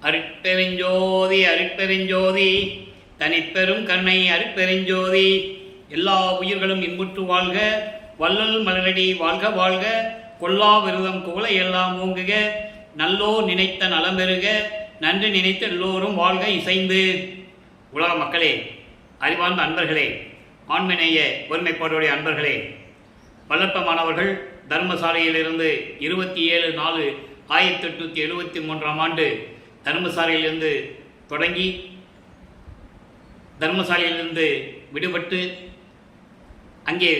அருட்பெருஞ்சோதி அருட்பெருஞ்சோதி தனிப்பெரும் கருணை அருட்பெருஞ்சோதி. எல்லா உயிர்களும் இன்புற்று வாழ்க, வள்ளல் மலரடி வாழ்க வாழ்க, கொல்லா விரதம் குவளை எல்லாம் ஓங்குக, நல்லோ நினைத்த நலம்பெறுக, நன்று நினைத்த எல்லோரும் வாழ்க இசைந்து. உலக மக்களே, அறிவார்ந்த அன்பர்களே, ஆண்மநேய ஒருமைப்பாடுடைய அன்பர்களே, வல்லப்ப மாணவர்கள் தர்மசாலையிலிருந்து 27/4/1873 தர்மசாலையிலிருந்து தொடங்கி தர்மசாலையிலிருந்து விடுபட்டு அங்கே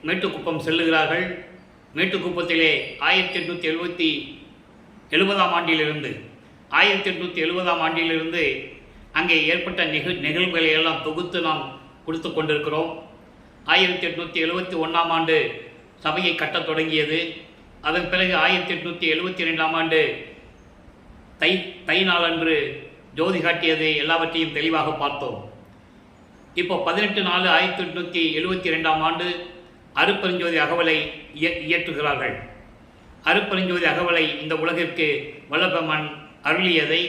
மேட்டுக்குப்பம் செல்லுகிறார்கள். மேட்டுக்குப்பத்திலே 1870 ஆண்டிலிருந்து அங்கே ஏற்பட்ட நிகழ்வுகளை எல்லாம் தொகுத்து நாம் கொடுத்து கொண்டிருக்கிறோம். 1871 ஆண்டு சபையை கட்டத் தொடங்கியது. அதன் பிறகு 1872 தை நாளன்று ஜோதி காட்டியது. எல்லாவற்றையும் தெளிவாக பார்த்தோம். இப்போ 18/4/1872 அருட்பெருஞ்சோதி அகவலை இயற்றுகிறார்கள். அருட்பெருஞ்சோதி அகவலை இந்த உலகிற்கு வல்லபெருமான் அருளியதை,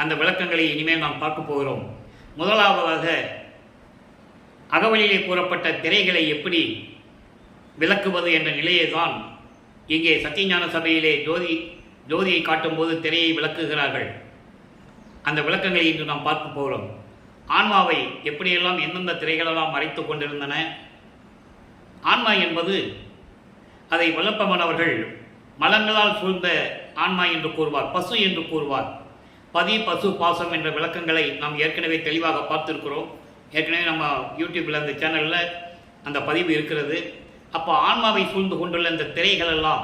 அந்த விளக்கங்களை இனிமேல் நாம் பார்க்க போகிறோம். முதலாவதாக அகவலிலே கூறப்பட்ட திரைகளை எப்படி விளக்குவது என்ற நிலையை தான் இங்கே சத்தியஞான சபையிலே ஜோதியை காட்டும்போது திரையை விளக்குகிறார்கள். அந்த விளக்கங்களை இன்று நாம் பார்க்க போகிறோம். ஆன்மாவை எப்படியெல்லாம் எந்தெந்த திரைகளெல்லாம் மறைத்து கொண்டிருந்தன. ஆன்மா என்பது, அதை வல்லப்பமானவர்கள் மலங்களால் சூழ்ந்த ஆன்மா என்று கூறுவார், பசு என்று கூறுவார். பதி பசு பாசம் என்ற விளக்கங்களை நாம் ஏற்கனவே தெளிவாக பார்த்துருக்கிறோம். ஏற்கனவே நம்ம யூடியூப்பில் அந்த சேனலில் அந்த பதிவு இருக்கிறது. அப்போ ஆன்மாவை சூழ்ந்து கொண்டுள்ள இந்த திரைகள் எல்லாம்,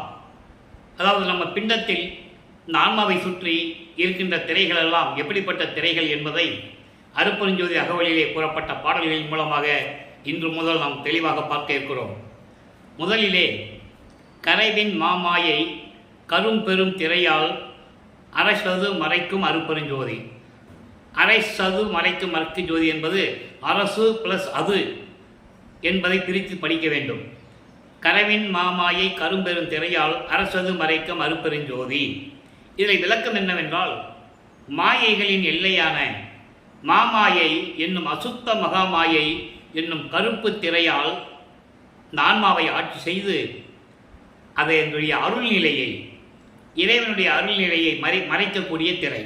அதாவது நம்ம பிண்டத்தில் இந்த ஆன்மாவை சுற்றி இருக்கின்ற திரைகள் எல்லாம் எப்படிப்பட்ட திரைகள் என்பதை அருட்பெருஞ்சோதி அகவலிலே கூறப்பட்ட பாடல்களின் மூலமாக இன்று முதல் நாம் தெளிவாக பார்க்க இருக்கிறோம். முதலிலே கரைவின் மாமாயை கரும் பெரும் திரையால் அரசது மறைக்கும் அருட்பெருஞ்சோதி. அரசது மறைக்கும் மறைக்கு ஜோதி என்பது அரசு பிளஸ் அது என்பதை பிரித்து படிக்க வேண்டும். கரவின் மாமாயை கரும்பெரும் திரையால் அரசது மறைக்கும் அருட்பெருஞ்சோதி. இதில் விளக்கம் என்னவென்றால், மாயைகளின் எல்லையான மாமாயை என்னும் அசுத்த மகாமாயை என்னும் கருப்பு திரையால் இந்த ஆன்மாவை ஆட்சி செய்து அதனுடைய அருள்நிலையை, இறைவனுடைய அருள்நிலையை மறைக்கக்கூடிய திரை,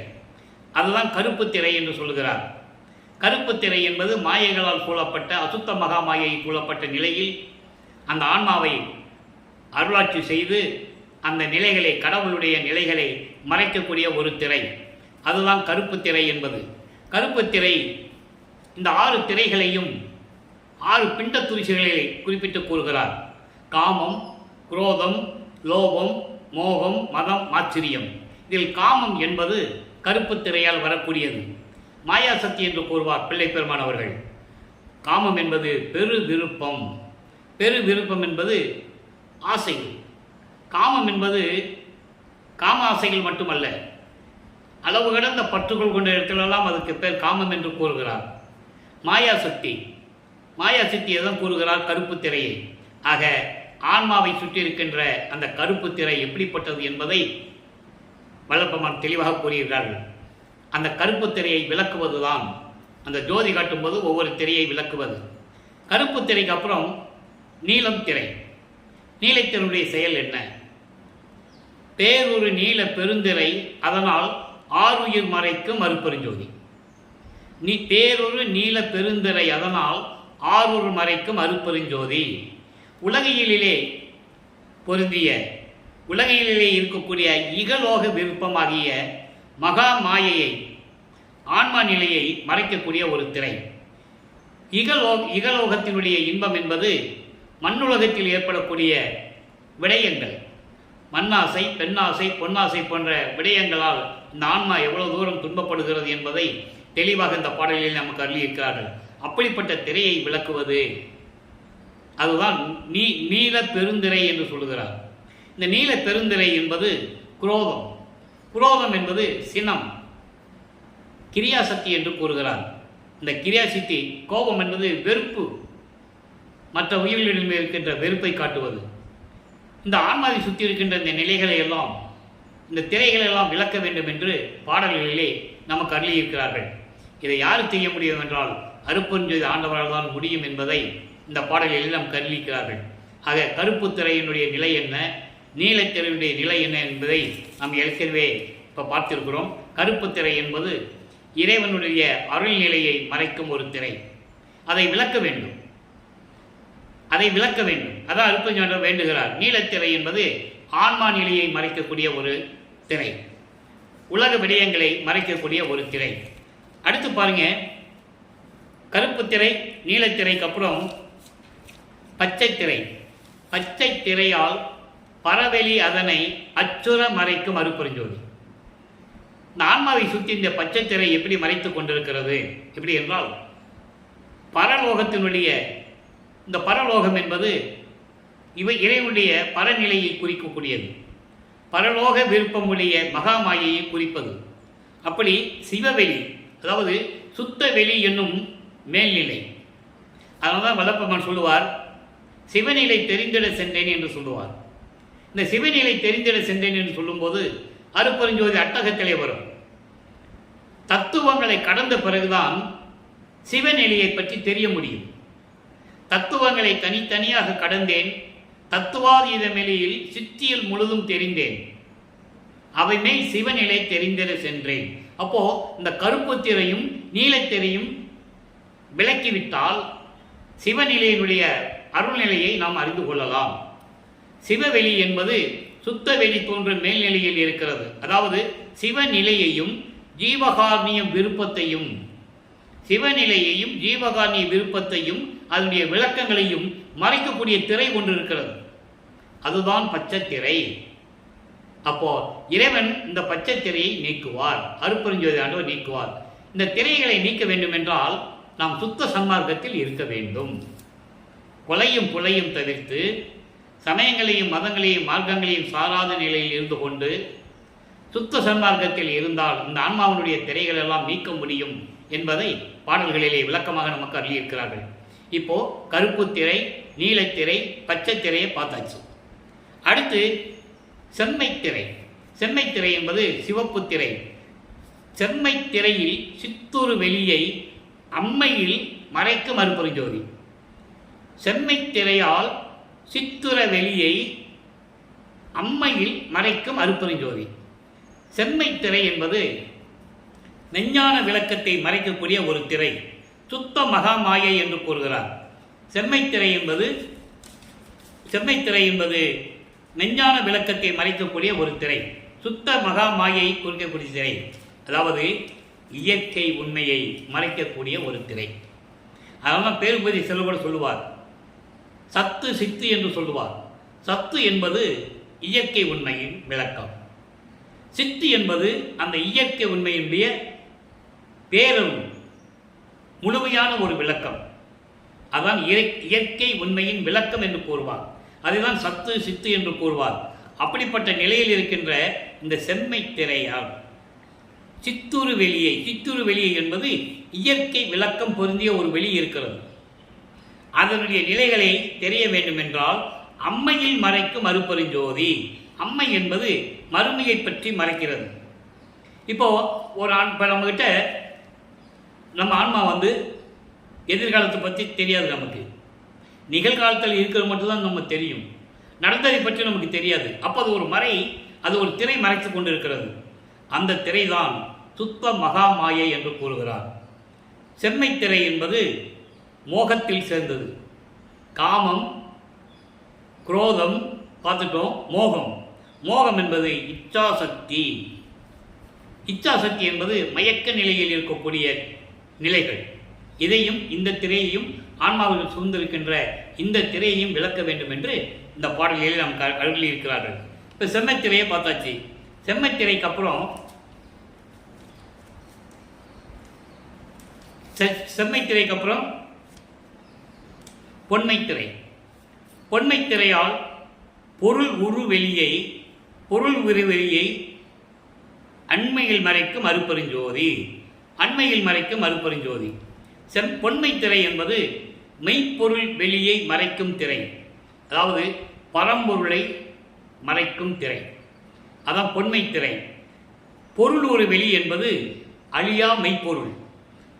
அதுதான் கருப்பு திரை என்று சொல்கிறார். கருப்பு திரை என்பது மாயைகளால் சூழப்பட்ட, அசுத்த மகாமாயை சூழப்பட்ட நிலையில் அந்த ஆன்மாவை அருளாட்சி செய்து அந்த நிலைகளை, கடவுளுடைய நிலைகளை மறைக்கக்கூடிய ஒரு திரை, அதுதான் கருப்பு திரை என்பது. கருப்பு திரை இந்த 6 திரைகளையும் 6 பிண்ட துரிசுகளை குறிப்பிட்டு கூறுகிறார். காமம், குரோதம், லோபம், மோகம், மதம், ஆச்சரியம். இதில் காமம் என்பது கருப்பு திரையால் வரக்கூடியது. மாயாசக்தி என்று கூறுவார் பிள்ளை பெருமான் அவர்கள். காமம் என்பது பெரு விருப்பம். பெரு விருப்பம் என்பது ஆசைகள். காமம் என்பது காம ஆசைகள் மட்டுமல்ல, அளவு கடந்த பற்றுகள் கொண்ட இடத்திலெல்லாம் அதுக்கு பேர் காமம் என்று கூறுகிறார். மாயாசக்தி எதான் கூறுகிறார்? கருப்பு திரையை. ஆக ஆன்மாவை சுற்றி இருக்கின்ற அந்த கருப்பு திரை எப்படிப்பட்டது என்பதை வல்லப்பெருமான் தெளிவாக கூறுகிறார்கள். அந்த கருப்பு திரையை விளக்குவதுதான் அந்த ஜோதி காட்டும்போது ஒவ்வொரு திரையை விளக்குவது. கருப்பு திரைக்கு அப்புறம் நீலம் திரை. நீலத்தினுடைய செயல் என்ன? பேரொரு நீல பெருந்திரை, அதனால் ஆறுயிர் மறைக்கும் அருட்பெருஞ்சோதி. பேரொரு நீல பெருந்திரை, அதனால் ஆறுயிர் மறைக்கும் அருட்பெருஞ்சோதி. உலகியலிலே பொருந்திய, உலகியலிலே இருக்கக்கூடிய இகலோக விருப்பமாகிய மகா மாயையை, ஆன்மா நிலையை மறைக்கக்கூடிய ஒரு திரை. இகலோகத்தினுடைய இன்பம் என்பது மண்ணுலகத்தில் ஏற்படக்கூடிய விடயங்கள், மண்ணாசை, பெண்ணாசை, பொன்னாசை போன்ற விடயங்களால் இந்த ஆன்மா எவ்வளவு தூரம் துன்பப்படுகிறது என்பதை தெளிவாக இந்த பாடலில் நமக்கு அருளியிருக்கிறார்கள். அப்படிப்பட்ட திரையை விளக்குவது அதுதான் நீல பெருந்திரை என்று சொல்லுகிறார். இந்த நீல பெருந்திரை என்பது குரோதம். குரோதம் என்பது சினம், கிரியாசக்தி என்று கூறுகிறார். இந்த கிரியாசக்தி, கோபம் என்பது வெறுப்பு, மற்ற உயிர்களிடமே இருக்கின்ற வெறுப்பை காட்டுவது. இந்த ஆன்மாவை சுற்றி இருக்கின்ற இந்த நிலைகளை எல்லாம் இந்த திரைகள் எல்லாம் விளக்க வேண்டும் என்று பாடல்களிலே நமக்கு அருளியிருக்கிறார்கள். இதை யார் செய்ய முடியும் என்றால் அருட்பெருஞ்சோதி ஆண்டவரால் தான் முடியும் என்பதை இந்த பாடல்களில் நமக்கு அருளியிருக்கிறார்கள். ஆக கருப்பு திரையினுடைய நிலை என்ன, நீலத்திரையினுடைய நிலை என்ன என்பதை நாம் ஏற்கனவே இப்போ பார்த்திருக்கிறோம். கருப்பு திரை என்பது இறைவனுடைய அருள் நிலையை மறைக்கும் ஒரு திரை. அதை விளக்க வேண்டும், அதான் அருட்பெருஞ்சோதி வேண்டுகிறார். நீலத்திரை என்பது ஆன்மா நிலையை மறைக்கக்கூடிய ஒரு திரை, உலக விடயங்களை மறைக்கக்கூடிய ஒரு திரை. அடுத்து பாருங்க, கருப்பு திரை நீலத்திரைக்கு அப்புறம் பச்சை திரை. பச்சை திரையால் பரவெளி அதனை அச்சுற மறைக்கும் அருட்பெருஞ்சோதி. இந்த ஆன்மாவை சுற்றி இந்த பச்சை திரை எப்படி மறைத்து கொண்டிருக்கிறது? எப்படி என்றால், பரலோகத்தினுடைய இந்த பரலோகம் என்பது இறைவனுடைய பரநிலையை குறிக்கக்கூடியது. பரலோக விருப்பமுடைய மகாமாயையை குறிப்பது. அப்படி சிவவெளி, அதாவது சுத்த வெளி என்னும் மேல்நிலை. அதனால தான் வல்லப்பெருமான் சொல்லுவார், சிவநிலை தெரிந்திட சென்றேன் என்று சொல்லுவார். இந்த சிவநிலை தெரிந்திட சென்றேன் என்று சொல்லும்போது அருட்பெருஞ்சோதி அட்டகத்திலே வரும். தத்துவங்களை கடந்த பிறகுதான் சிவநிலையை பற்றி தெரிய முடியும். தத்துவங்களை தனித்தனியாக கடந்தேன், தத்துவாதீத நிலையில் சித்தியில் முழுதும் தெரிந்தேன், அவைமே சிவநிலை தெரிந்திட சென்றேன். அப்போ இந்த கருப்பு திரையும் நீலத்திரையும் விளக்கிவிட்டால் சிவநிலையினுடைய அருள்நிலையை நாம் அறிந்து கொள்ளலாம். சிவவெளி என்பது சுத்த வெளி தோன்றும் மேல்நிலையில் இருக்கிறது. அதாவது சிவநிலையையும் ஜீவகாரணிய விருப்பத்தையும், சிவநிலையையும் ஜீவகாரணிய விருப்பத்தையும் அதனுடைய விளக்கங்களையும் மறைக்கக்கூடிய திரை ஒன்று இருக்கிறது. அதுதான் பச்சை திரை. அப்போ இறைவன் இந்த பச்சை திரையை நீக்குவார், அருட்பெருஞ்சோதி ஆண்டவர் நீக்குவார். இந்த திரைகளை நீக்க வேண்டும் என்றால் நாம் சுத்த சன்மார்க்கத்தில் இருக்க வேண்டும். கொலையும் புலையும் தவிர்த்து சமயங்களையும் மதங்களையும் மார்க்கங்களையும் சாராத நிலையில் இருந்து கொண்டு சுத்த சன்மார்க்கத்தில் இருந்தால் இந்த ஆன்மாவினுடைய திரைகள் எல்லாம் நீக்க முடியும் என்பதை பாடல்களிலே விளக்கமாக நமக்கு அருளியிருக்கிறார்கள். இப்போ கருப்பு திரை, நீலத்திரை, பச்சை திரையை பார்த்தாச்சு. அடுத்து செம்மைத்திரை. செம்மைத்திரை என்பது சிவப்பு திரை. செம்மைத்திரையில் சித்துரு வெளியை அம்மையில் மறைக்கும் அருட்பெருஞ்சோதி. செம்மைத்திரையால் சித்துர வெளியை அம்மையில் மறைக்கும் அருட்பெருஞ்சோதி. செம்மைத்திரை என்பது மெஞ்ஞான விளக்கத்தை மறைக்கக்கூடிய ஒரு திரை, சுத்த மகாமாயை என்று கூறுகிறார். செம்மைத்திரை என்பது மெஞ்ஞான விளக்கத்தை மறைக்கக்கூடிய ஒரு திரை, சுத்த மகாமாயை குறிக்கக்கூடிய திரை. அதாவது இயற்கை உண்மையை மறைக்கக்கூடிய ஒரு திரை. அதனால் பேருபதி செல்வர்கள் சொல்லுவார், சத்து சித்து என்று சொல்லுவார். சத்து என்பது இயற்கை உண்மையின் விளக்கம், சித்து என்பது அந்த இயற்கை உண்மையினுடைய பேரருள் முழுமையான ஒரு விளக்கம். அதான் இயற்கை உண்மையின் விளக்கம் என்று கூறுவார். அதுதான் சத்து சித்து என்று கூறுவார். அப்படிப்பட்ட நிலையில் இருக்கின்ற இந்த செம்மை திரையால் சித்துரு வெளியை என்பது இயற்கை விளக்கம் பொருந்திய ஒரு வெளி இருக்கிறது. அதனுடைய நிலைகளை தெரிய வேண்டும் என்றால் அம்மையில் மறைக்கும் அருட்பெருஞ்சோதி. அம்மை என்பது மறுமையை பற்றி மறைக்கிறது. இப்போ ஒரு நம்மகிட்ட நம்ம ஆன்மா எதிர்காலத்தை பற்றி தெரியாது. நமக்கு நிகழ்காலத்தில் இருக்கிறது மட்டும்தான் நமக்கு தெரியும், நடந்ததை பற்றி நமக்கு தெரியாது. அப்போ அது ஒரு அது ஒரு திரை மறைத்து கொண்டு இருக்கிறது. அந்த திரை தான் சுத்த மகாமாயை என்று கூறுகிறார். செம்மை திரை என்பது மோகத்தில் சேர்ந்தது. காமம், குரோதம் பார்த்துட்டோம். மோகம் என்பது இச்சாசக்தி. இச்சாசக்தி என்பது மயக்க நிலையில் இருக்கக்கூடிய நிலைகள். இதையும் இந்த திரையையும் ஆன்மாவில் சூழ்ந்திருக்கின்ற இந்த திரையையும் விளக்க வேண்டும் என்று இந்த பாடலில் நாம் அருளியிருக்கிறார்கள். இப்போ செம்மைத்திரையை பார்த்தாச்சு. செம்மைத்திரைக்கு அப்புறம் பொன்மைத்திரை. பொன்மைத்திரையால் பொருள் உருவெளியை அண்மையில் மறைக்கும் அருட்பெருஞ்சோதி. பொன்மைத்திரை என்பது மெய்ப்பொருள் வெளியை மறைக்கும் திரை, அதாவது பரம்பொருளை மறைக்கும் திரை. அதான் பொன்மை திரை. பொருள் ஒரு வெளி என்பது அழியா மெய்ப்பொருள்,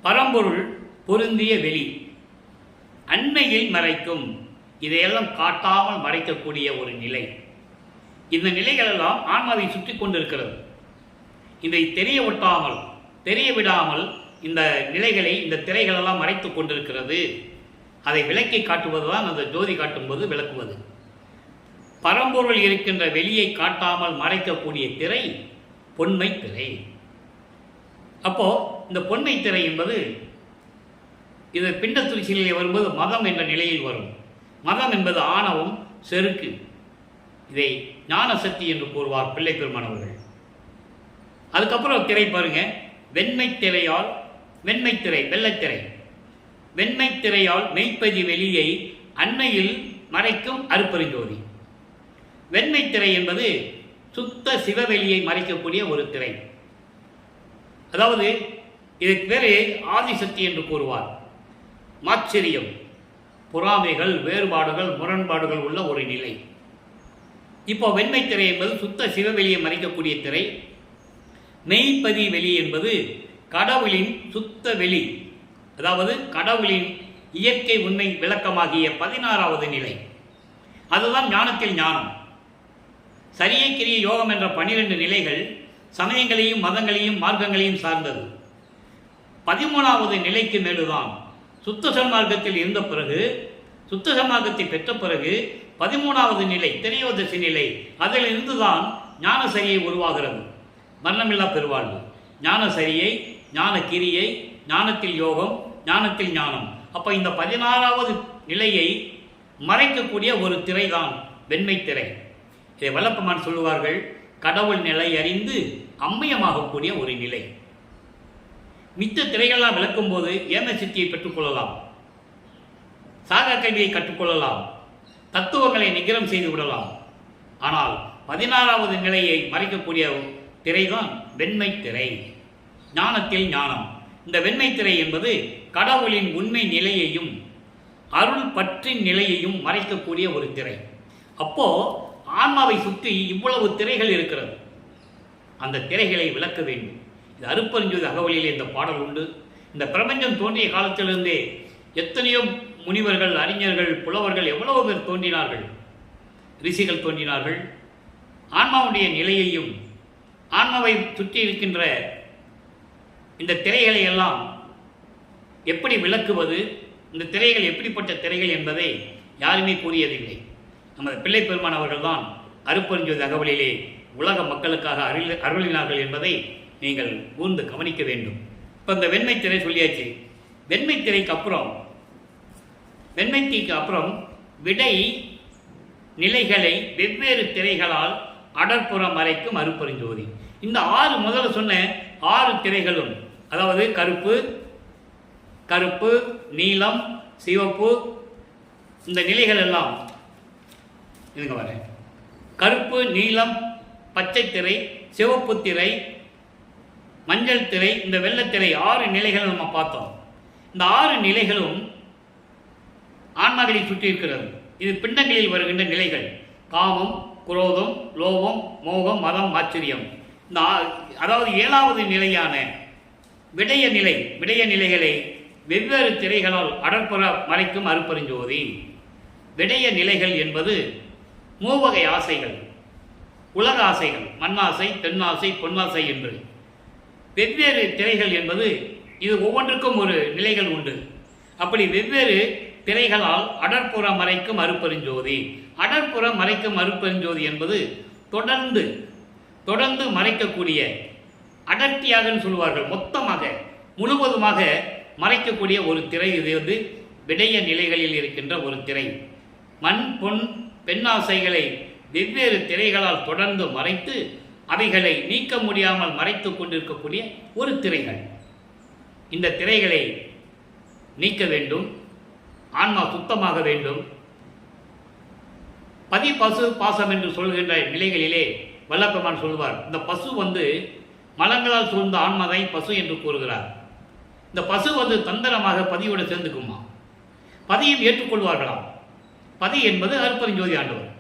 பரம்பொருள் பொருந்திய வெளி, அண்மையில் மறைக்கும், இதையெல்லாம் காட்டாமல் மறைக்கக்கூடிய ஒரு நிலை. இந்த நிலைகளெல்லாம் ஆன்மாவை சுற்றி கொண்டிருக்கிறது. இதை தெரிய ஒட்டாமல் தெரிய விடாமல் இந்த நிலைகளை, இந்த திரைகளெல்லாம் மறைத்து கொண்டிருக்கிறது. அதை விளக்கி காட்டுவது தான் அந்த ஜோதி காட்டும்போது விளக்குவது. பரம்பொருள் இருக்கின்ற வெளியை காட்டாமல் மறைக்கக்கூடிய திரை பொன்மை திரை. அப்போ இந்த பொன்மை திரை என்பது இது பிண்டத்துரிசிலே வரும்போது மதம் என்ற நிலையில் வரும். மதம் என்பது ஆணவம், செருக்கு. இதை ஞான சக்தி என்று கூறுவார் பிள்ளை பெருமானவர்கள். அதுக்கப்புறம் திரை பாருங்க, வெண்மை திரையால், வெண்மை திரை வெள்ளைத்திரை, வெண்மை திரையால் மெய்ப்பதி வெளியை அண்மையில் மறைக்கும் அருப்பெருஞ்சோதி. வெண்மை திரை என்பது சுத்த சிவவெளியை மறைக்கக்கூடிய ஒரு திரை. அதாவது இதுக்கு பேரு ஆதிசக்தி என்று கூறுவார். மாச்சரியம், பொறாமைகள், வேறுபாடுகள், முரண்பாடுகள் உள்ள ஒரு நிலை. இப்போ வெண்மை திரை என்பது சுத்த சிவவெளியை மறைக்கக்கூடிய திரை. மெய்ப்பதி வெளி என்பது கடவுளின் சுத்த வெளி, அதாவது கடவுளின் இயற்கை உண்மை விளக்கமாகிய 16வது நிலை. அதுதான் ஞானத்தில் ஞானம். சரியை கிரிய யோகம் என்ற 12 நிலைகள் சமயங்களையும் மதங்களையும் மார்க்கங்களையும் சார்ந்தது. 13வது நிலைக்கு மேலுதான் சுத்த சன்மார்க்கத்தில் இருந்த பிறகு, சுத்த சன்மார்க்கத்தை பெற்ற பிறகு 13வது நிலை திரையோதசி நிலை, அதில் இருந்துதான் ஞான சரியை உருவாகிறது. மரணமில்லா பெருவாழ்வு, ஞான சரியை, ஞான கிரியை, ஞானத்தில் யோகம், ஞானத்தில் ஞானம். அப்போ இந்த 16வது நிலையை மறைக்கக்கூடிய ஒரு திரை தான் வெண்மை திரை. இதை வல்லப்பமான் சொல்லுவார்கள், கடவுள் நிலை அறிந்து அம்மியமாகக்கூடிய ஒரு நிலை. மித்த திரைகள்லாம் விளக்கும் போது ஏம சித்தியை பெற்றுக்கொள்ளலாம், சாகா கல்வியை கற்றுக்கொள்ளலாம், தத்துவங்களை நிகரம் செய்து விடலாம். ஆனால் 16வது நிலையை மறைக்கக்கூடிய திரைதான் வெண்மை திரை, ஞானத்தில் ஞானம். இந்த வெண்மை திரை என்பது கடவுளின் உண்மை நிலையையும் அருள் பற்றின் நிலையையும் மறைக்கக்கூடிய ஒரு திரை. அப்போ ஆன்மாவை சுற்றி இவ்வளவு திரைகள் இருக்கிறது. அந்த திரைகளை விளக்க வேண்டும். இது அருட்பெருஞ்சோதி அகவலிலே இந்த பாடல் உண்டு. இந்த பிரபஞ்சம் தோன்றிய காலத்திலிருந்தே எத்தனையோ முனிவர்கள், அறிஞர்கள், புலவர்கள் எவ்வளவு பேர் தோன்றினார்கள், ரிஷிகள் தோன்றினார்கள். ஆன்மாவுடைய நிலையையும் ஆன்மாவை சுற்றி இருக்கின்ற இந்த திரைகளை எல்லாம் எப்படி விளக்குவது, இந்த திரைகள் எப்படிப்பட்ட திரைகள் என்பதை யாருமே கூறியதில்லை. நமது பிள்ளை பெருமான் அவர்கள்தான் அருட்பெருஞ்சோதி அகவலிலே உலக மக்களுக்காக அருளினார்கள் என்பதை நீங்கள் கூர்ந்து கவனிக்க வேண்டும். இப்போ இந்த வெண்மை திரை சொல்லியாச்சு. வெண்மை திரைக்கு அப்புறம், வெண்மை தீக்கு அப்புறம் விடை நிலைகளை வெவ்வேறு திரைகளால் அடற்புறம் மறைக்கும் அருட்பெருஞ்சோதி. இந்த 6 முதல்ல சொன்ன 6 திரைகளும், அதாவது கருப்பு, நீலம், சிவப்பு, இந்த நிலைகள் எல்லாம் இதுங்க வரேன். கருப்பு, நீலம், பச்சை திரை, சிவப்பு திரை, மஞ்சள் திரை, இந்த வெள்ளைத்திரை, 6 நிலைகள் நம்ம பார்த்தோம். இந்த 6 நிலைகளும் ஆன்மாக்களை சுற்றி இருக்கிறது. இது பிண்டங்களில் வருகின்ற நிலைகள். காமம், குரோதம், லோபம், மோகம், மதம், ஆச்சரியம். இந்த அதாவது 7வது நிலையான விடய நிலைகளை வெவ்வேறு திரைகளால் அடற்புற மறைக்கும் அருட்பெருஞ்சோதி. விடய நிலைகள் என்பது மூவகை ஆசைகள், உலக ஆசைகள், மண்ணாசை, பெண்ணாசை, பொன்னாசை என்று வெவ்வேறு திரைகள் என்பது இது ஒவ்வொன்றுக்கும் ஒரு நிலைகள் உண்டு. அப்படி வெவ்வேறு திரைகளால் அடற்புற மறைக்கும் அருட்பெருஞ்சோதி. அடற்புற மறைக்கும் அருட்பெருஞ்சோதி என்பது தொடர்ந்து மறைக்கக்கூடிய, அடர்த்தியாக சொல்வார்கள், மொத்தமாக முழுவதுமாக மறைக்கக்கூடிய ஒரு திரை. இது விடய நிலைகளில் இருக்கின்ற ஒரு திரை. மண், பொன், பெண்ணாசைகளை வெவ்வேறு திரைகளால் தொடர்ந்து மறைத்து அவைகளை நீக்க முடியாமல் மறைத்து கொண்டிருக்கக்கூடிய ஒரு திரைகள். இந்த திரைகளை நீக்க வேண்டும். ஆன்மா சுத்தமாக வேண்டும். பதி, பசு, பாசம் என்று சொல்கின்ற நிலைகளிலே வல்லப்பெருமான் சொல்வார், இந்த பசு மலங்களால் சூழ்ந்த ஆன்மாதை பசு என்று கூறுகிறார். இந்த பசு தந்திரமாக பதியோடு சேர்ந்துக்குமா, பதியும் ஏற்றுக்கொள்வார்களாம். பதி என்பது அருட்பெருஞ்சோதி ஆண்டவர்.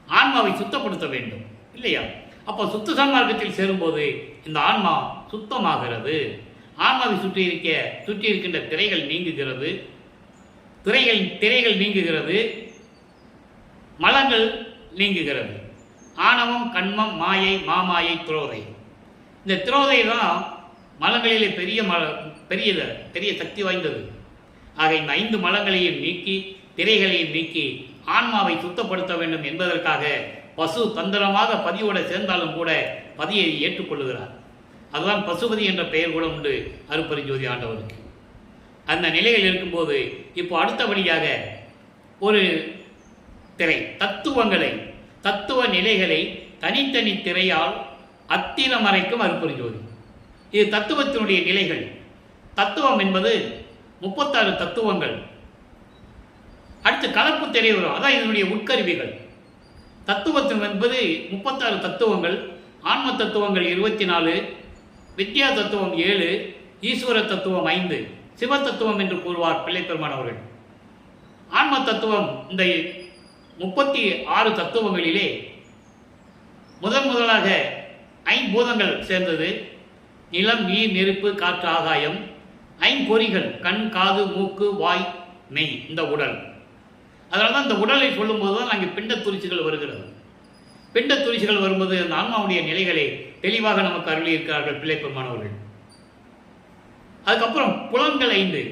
ஆன்மாவை சுத்தப்படுத்த வேண்டும் இல்லையா? அப்போ சுத்த சன்மார்க்கத்தில் சேரும்போது இந்த ஆன்மா சுத்தமாகிறது. ஆன்மாவை சுற்றி இருக்கின்ற திரைகள் நீங்குகிறது, திரைகள் நீங்குகிறது, மலங்கள் நீங்குகிறது. ஆணவம், கண்மம், மாயை, மாமாயை, துரோதை. இந்த துரோதை தான் மலங்களிலே பெரிய சக்தி வாய்ந்தது. ஆக இந்த 5 மலங்களையும் நீக்கி திரைகளையும் நீக்கி ஆன்மாவை சுத்தப்படுத்த வேண்டும் என்பதற்காக பசு தந்திரமாக பதியோட சேர்ந்தாலும் கூட பதியை ஏற்றுக்கொள்ளுகிறார். அதுதான் பசுபதி என்ற பெயர் கூட உண்டு அருட்பெருஞ்சோதி ஆண்டவருக்கு. அந்த நிலையில் இருக்கும்போது இப்போ அடுத்தபடியாக ஒரு திரை தத்துவ நிலைகளை தனித்தனி திரையால் அத்திரமறைக்கும் அருட்பெருஞ்சோதி. இது தத்துவத்தினுடைய நிலைகள். தத்துவம் என்பது 36 தத்துவங்கள். அடுத்து கலப்பு திரை வரும், அதான் இதனுடைய உட்கருவிகள். தத்துவத்துவம் என்பது 36 தத்துவங்கள். ஆன்ம தத்துவங்கள் 24, வித்யா தத்துவம் 7, ஈஸ்வர தத்துவம் 5, சிவ தத்துவம் என்று கூறுவார் பிள்ளைப்பெருமான் அவர்கள். ஆன்ம தத்துவம் இந்த 36 தத்துவங்களிலே முதலாக 5 பூதங்கள் சேர்ந்தது. நிலம், நீர், நெருப்பு, காற்று, ஆகாயம். 5 பொறிகள், கண், காது, மூக்கு, வாய், மெய், இந்த உடல். அதனால தான் இந்த உடலை சொல்லும்போது தான் அங்கே பிண்ட துரிச்சுகள் வருகிறது. பிண்ட துரிச்சுகள் வரும்போது அந்த ஆன்மாவுடைய நிலைகளை தெளிவாக நமக்கு அருளி இருக்கிறார்கள் பிள்ளைப்பெருமானவர்கள். அதுக்கப்புறம் புலன்கள் 5: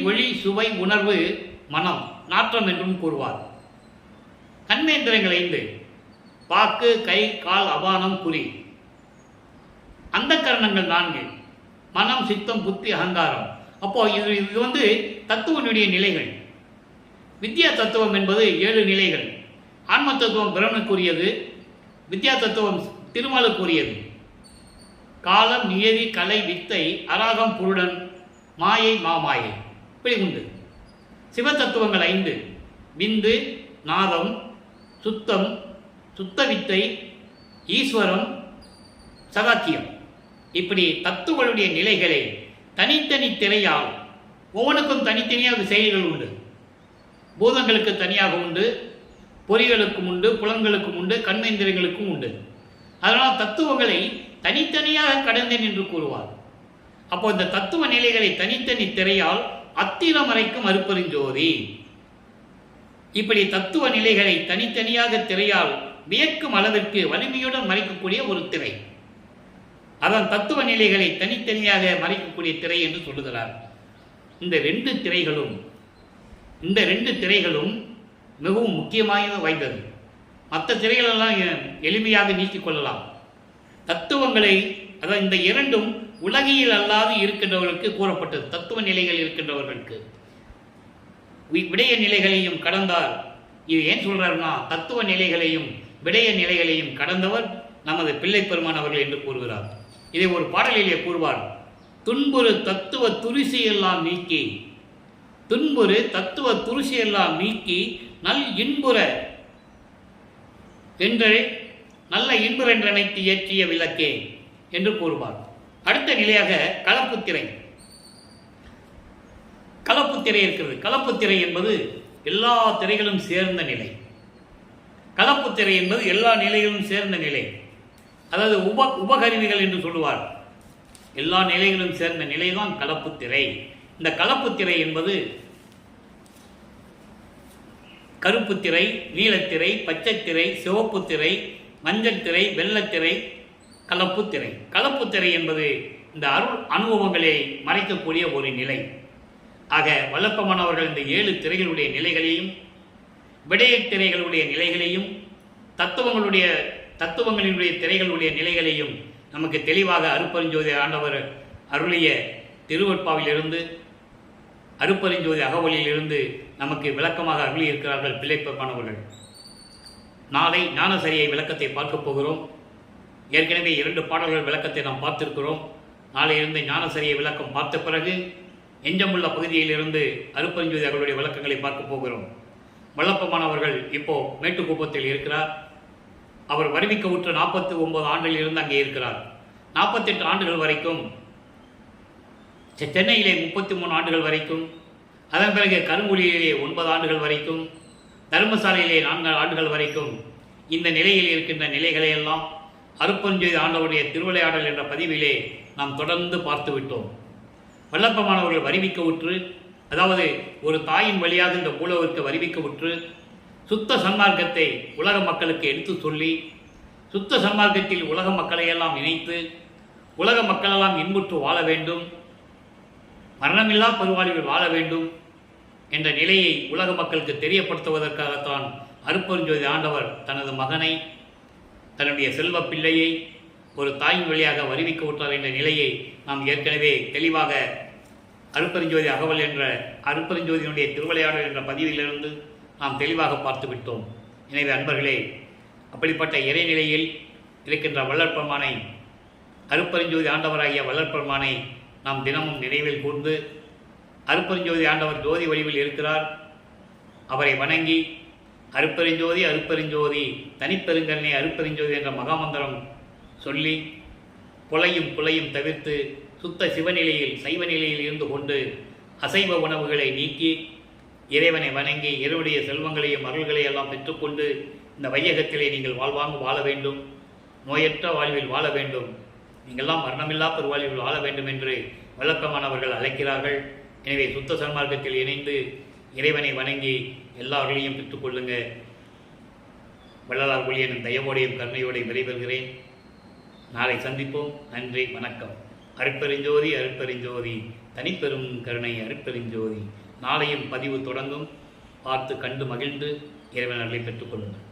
ஒளி, சுவை, உணர்வு, மனம், நாற்றம் என்றும் கூறுவார். கண்மேந்திரங்கள் 5: வாக்கு, கை, கால், அபானம், குறி. அந்த கரணங்கள் 4: மனம், சித்தம், புத்தி, அகங்காரம். அப்போ இது தத்துவனுடைய நிலைகள். வித்யா தத்துவம் என்பது 7 நிலைகள். ஆன்ம தத்துவம் பிரம்மனுக்குரியது, வித்யா தத்துவம் திருமாலுக்குரியது. காலம், நியதி, கலை, வித்தை, அராகம், புருடன், மாயை, மாமாயை, இப்படி உண்டு. சிவ தத்துவங்கள் 5: விந்து, நாதம், சுத்தம், சுத்த வித்தை, ஈஸ்வரம், சதாக்கியம். இப்படி தத்துவங்களுடைய நிலைகளை தனித்தனி திரையால் ஒவ்வொன்றுக்கும் தனித்தனியாக செயல்கள் உண்டு. பூதங்களுக்கு தனியாக உண்டு, பொறிகளுக்கும் உண்டு, புலன்களுக்கும் உண்டு, கண்மேந்திரங்களுக்கும் உண்டு. அதனால் தத்துவங்களை தனித்தனியாக கடந்தேன் என்று கூறுவார். அப்போ இந்த தத்துவ நிலைகளை தனித்தனி திரையால் அத்திரமறைக்கும் அருட்பெருஞ்சோதி. இப்படி தத்துவ நிலைகளை தனித்தனியாக திரையால் வியக்கும் அளவிற்கு வலிமையுடன் மறைக்கக்கூடிய ஒரு திரை. அதான் தத்துவ நிலைகளை தனித்தனியாக மறைக்கக்கூடிய திரை என்று சொல்லுகிறார். இந்த 2 திரைகளும் மிகவும் முக்கியமாக வாய்ந்தது. மற்ற திரைகளெல்லாம் எளிமையாக நீக்கிக் கொள்ளலாம். தத்துவங்களை, அதாவது இந்த 2ம் உலகியல் அல்லாது இருக்கின்றவர்களுக்கு கூறப்பட்டது. தத்துவ நிலைகள் இருக்கின்றவர்களுக்கு விடய நிலைகளையும் கடந்தார். இது ஏன் சொல்றாருன்னா, தத்துவ நிலைகளையும் விடய நிலைகளையும் கடந்தவர் நமது பிள்ளை பெருமான் அவர்கள் என்று கூறுகிறார். இதை ஒரு பாடலிலே கூறுவார். துன்புறு தத்துவ துரிசியெல்லாம் நீக்கி, துன்புறு தத்துவ துரிசியெல்லாம் நீக்கி நல்ல இன்புற என்று நினைத்து ஏற்றிய விளக்கே என்று கூறுவார். அடுத்த நிலையாக கலப்புத்திரை இருக்கிறது. கலப்புத்திரை என்பது எல்லா திரைகளும் சேர்ந்த நிலை. கலப்புத்திரை என்பது எல்லா நிலைகளும் சேர்ந்த நிலை. அதாவது உபகருவிகள் என்று சொல்லுவார். எல்லா நிலைகளும் சேர்ந்த நிலைதான் கலப்புத்திரை. இந்த கலப்புத்திரை என்பது கருப்புத்திரை, நீலத்திரை, பச்சைத்திரை, சிவப்புத்திரை, மஞ்சள் திரை, வெள்ளத்திரை, கலப்புத்திரை. கலப்புத்திரை என்பது இந்த அருள் அனுபவங்களை மறைக்கக்கூடிய ஒரு நிலை. ஆக வல்லப்பமானவர்கள் இந்த 7 திரைகளுடைய நிலைகளையும் விடய திரைகளுடைய நிலைகளையும் தத்துவங்களினுடைய திரைகளுடைய நிலைகளையும் நமக்கு தெளிவாக அருட்பெருஞ்சோதி ஆண்டவர் அருளிய திருவற்பாவிலிருந்து, அருட்பெருஞ்சோதி அகவலியிலிருந்து நமக்கு விளக்கமாக அருளி இருக்கிறார்கள் பிள்ளைப்பெருமானவர்கள். நாளை ஞானசரியை விளக்கத்தை பார்க்க போகிறோம். ஏற்கனவே 2 பாடல்கள் விளக்கத்தை நாம் பார்த்திருக்கிறோம். நாளையிலிருந்து ஞானசரியை விளக்கம் பார்த்த பிறகு எஞ்சமுள்ள பகுதியிலிருந்து அருட்பெருஞ்சோதி அவர்களுடைய விளக்கங்களை பார்க்க போகிறோம். வல்லப்பமானவர்கள் இப்போ மேட்டுக்குப்பத்தில் இருக்கிறார். அவர் வருவிக்க உற்ற 49 ஆண்டுகளில் இருந்து அங்கே இருக்கிறார். 48 ஆண்டுகள் வரைக்கும் சென்னையிலே 33 ஆண்டுகள் வரைக்கும், அதன் பிறகு கருங்குடியிலே 9 ஆண்டுகள் வரைக்கும், தர்மசாலையிலே 4 ஆண்டுகள் வரைக்கும், இந்த நிலையில் இருக்கின்ற நிலைகளையெல்லாம் அருட்பெருஞ்சோதி ஆண்டவருடைய திருவிளையாடல் என்ற பதிவிலே நாம் தொடர்ந்து பார்த்து விட்டோம். வல்லற்பமானவர்கள் வருவிக்க உற்று, அதாவது ஒரு தாயின் வழியாக இந்த பூலோவிற்கு வருவிக்க உற்று சுத்த சன்மார்க்கத்தை உலக மக்களுக்கு எடுத்து சொல்லி, சுத்த சன்மார்க்கத்தில் உலக மக்களையெல்லாம் இணைத்து உலக மக்களெல்லாம் இன்புற்று வாழ வேண்டும், மரணமில்லா பெருவாழ்வில் வாழ வேண்டும் என்ற நிலையை உலக மக்களுக்கு தெரியப்படுத்துவதற்காகத்தான் அருட்பெருஞ்சோதி ஆண்டவர் தனது மகனை, தன்னுடைய செல்வ பிள்ளையை ஒரு தாயின் வழியாக வருவிக்க விட்டார் என்ற நிலையை நாம் ஏற்கனவே தெளிவாக அருட்பெருஞ்சோதி அகவல் என்ற அருட்பெருஞ்சோதியினுடைய திருவிளையாடல் என்ற பதிவிலிருந்து நாம் தெளிவாக பார்த்து விட்டோம். எனவே அன்பர்களே, அப்படிப்பட்ட இறைநிலையில் இருக்கின்ற வல்லற்பெருமானை, அருட்பெருஞ்சோதி ஆண்டவராகிய வல்லற்பெருமானை நாம் தினமும் நினைவில் கூர்ந்து, அருட்பெருஞ்சோதி ஆண்டவர் ஜோதி வடிவில் இருக்கிறார், அவரை வணங்கி அருட்பெருஞ்சோதி அருட்பெருஞ்சோதி தனிப்பெருங்கருணை அருட்பெருஞ்சோதி என்ற மகாமந்திரம் சொல்லி புலையும் தவிர்த்து சுத்த சிவநிலையில் சைவ நிலையில் இருந்து கொண்டு அசைவ உணவுகளை நீக்கி இறைவனை வணங்கி இறைவனுடைய செல்வங்களையும் அருள்களையும் எல்லாம் பெற்றுக்கொண்டு இந்த வையகத்திலே நீங்கள் வாழ்வாங்கு வாழ வேண்டும், நோயற்ற வாழ்வில் வாழ வேண்டும், நீங்கள்லாம் மரணமில்லா பெருவாழ்வில் வாழ வேண்டும் என்று வல்லற்பமானவர்கள் அழைக்கிறார்கள். எனவே சுத்த சன்மார்க்கத்தில் இணைந்து இறைவனை வணங்கி எல்லாவர்களையும் பெற்றுக்கொள்ளுங்க. வள்ளலார் ஒளியன் தயவோடையும் கருணையோடையும் விரைபெறுகிறேன். நாளை சந்திப்போம். நன்றி, வணக்கம். அருட்பெருஞ்சோதி அருட்பெருஞ்சோதி தனிப்பெரும் கருணை அருட்பெருஞ்சோதி. நாளையும் பதிவு தொடங்கும். பார்த்து கண்டு மகிழ்ந்து இறைவன் அருளை பெற்றுக்கொள்ளுங்கள்.